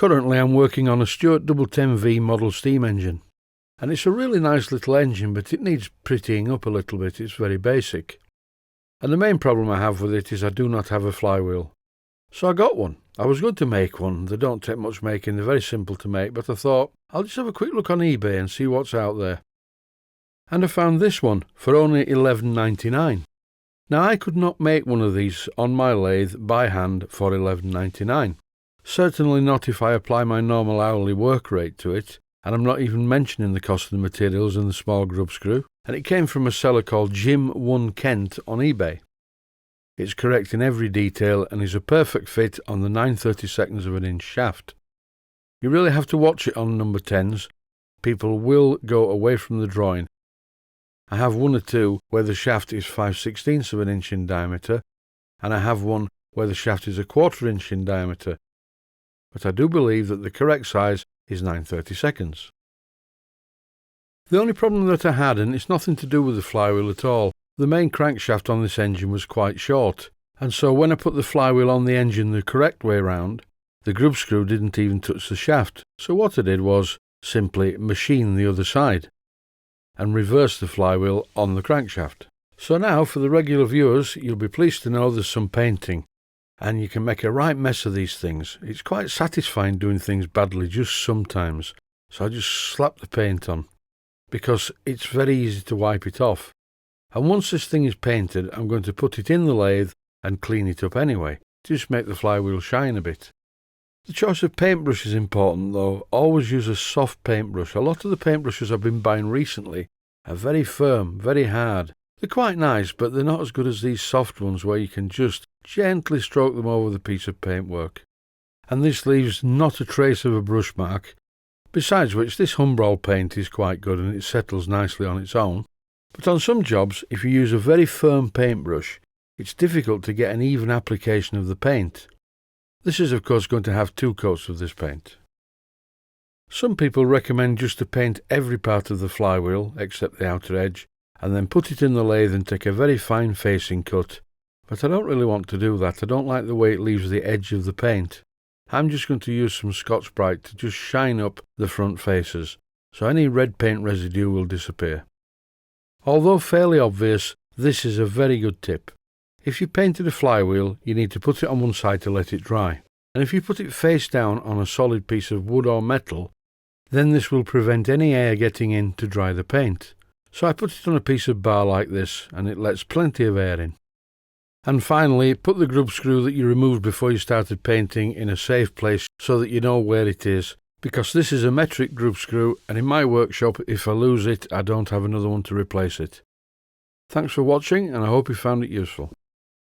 Currently I'm working on a Stuart 1010V model steam engine, and it's a really nice little engine, but it needs prettying up a little bit. It's very basic. And the main problem I have with it is I do not have a flywheel. So I got one. I was going to make one. They don't take much making, they're very simple to make, but I thought I'll just have a quick look on eBay and see what's out there. And I found this one for only $11.99. Now I could not make one of these on my lathe by hand for $11.99. Certainly not if I apply my normal hourly work rate to it, and I'm not even mentioning the cost of the materials and the small grub screw. And it came from a seller called Jim1 Kent on eBay. It's correct in every detail and is a perfect fit on the 9/32 of an inch shaft. You really have to watch it on number 10s. People will go away from the drawing. I have one or two where the shaft is 5/16 of an inch in diameter, and I have one where the shaft is 1/4 inch in diameter. But I do believe that the correct size is 9/32. The only problem that I had, and it's nothing to do with the flywheel at all, the main crankshaft on this engine was quite short, and so when I put the flywheel on the engine the correct way round, the grub screw didn't even touch the shaft. So what I did was simply machine the other side and reverse the flywheel on the crankshaft. So now, for the regular viewers, you'll be pleased to know there's some painting, and you can make a right mess of these things. It's quite satisfying doing things badly just sometimes, so I just slap the paint on, because it's very easy to wipe it off. And once this thing is painted, I'm going to put it in the lathe and clean it up anyway, just make the flywheel shine a bit. The choice of paintbrush is important though. Always use a soft paintbrush. A lot of the paintbrushes I've been buying recently are very firm, very hard. They're quite nice, but they're not as good as these soft ones where you can just gently stroke them over the piece of paintwork. And this leaves not a trace of a brush mark. Besides which, this Humbrol paint is quite good and it settles nicely on its own. But on some jobs, if you use a very firm paintbrush, it's difficult to get an even application of the paint. This is of course going to have 2 coats of this paint. Some people recommend just to paint every part of the flywheel except the outer edge, and then put it in the lathe and take a very fine facing cut. But I don't really want to do that. I don't like the way it leaves the edge of the paint. I'm just going to use some Scotch-Brite to just shine up the front faces, so any red paint residue will disappear. Although fairly obvious, this is a very good tip. If you painted a flywheel, you need to put it on one side to let it dry. And if you put it face down on a solid piece of wood or metal, then this will prevent any air getting in to dry the paint. So I put it on a piece of bar like this, and it lets plenty of air in. And finally, put the grub screw that you removed before you started painting in a safe place so that you know where it is, because this is a metric grub screw, and in my workshop, if I lose it, I don't have another one to replace it. Thanks for watching, and I hope you found it useful.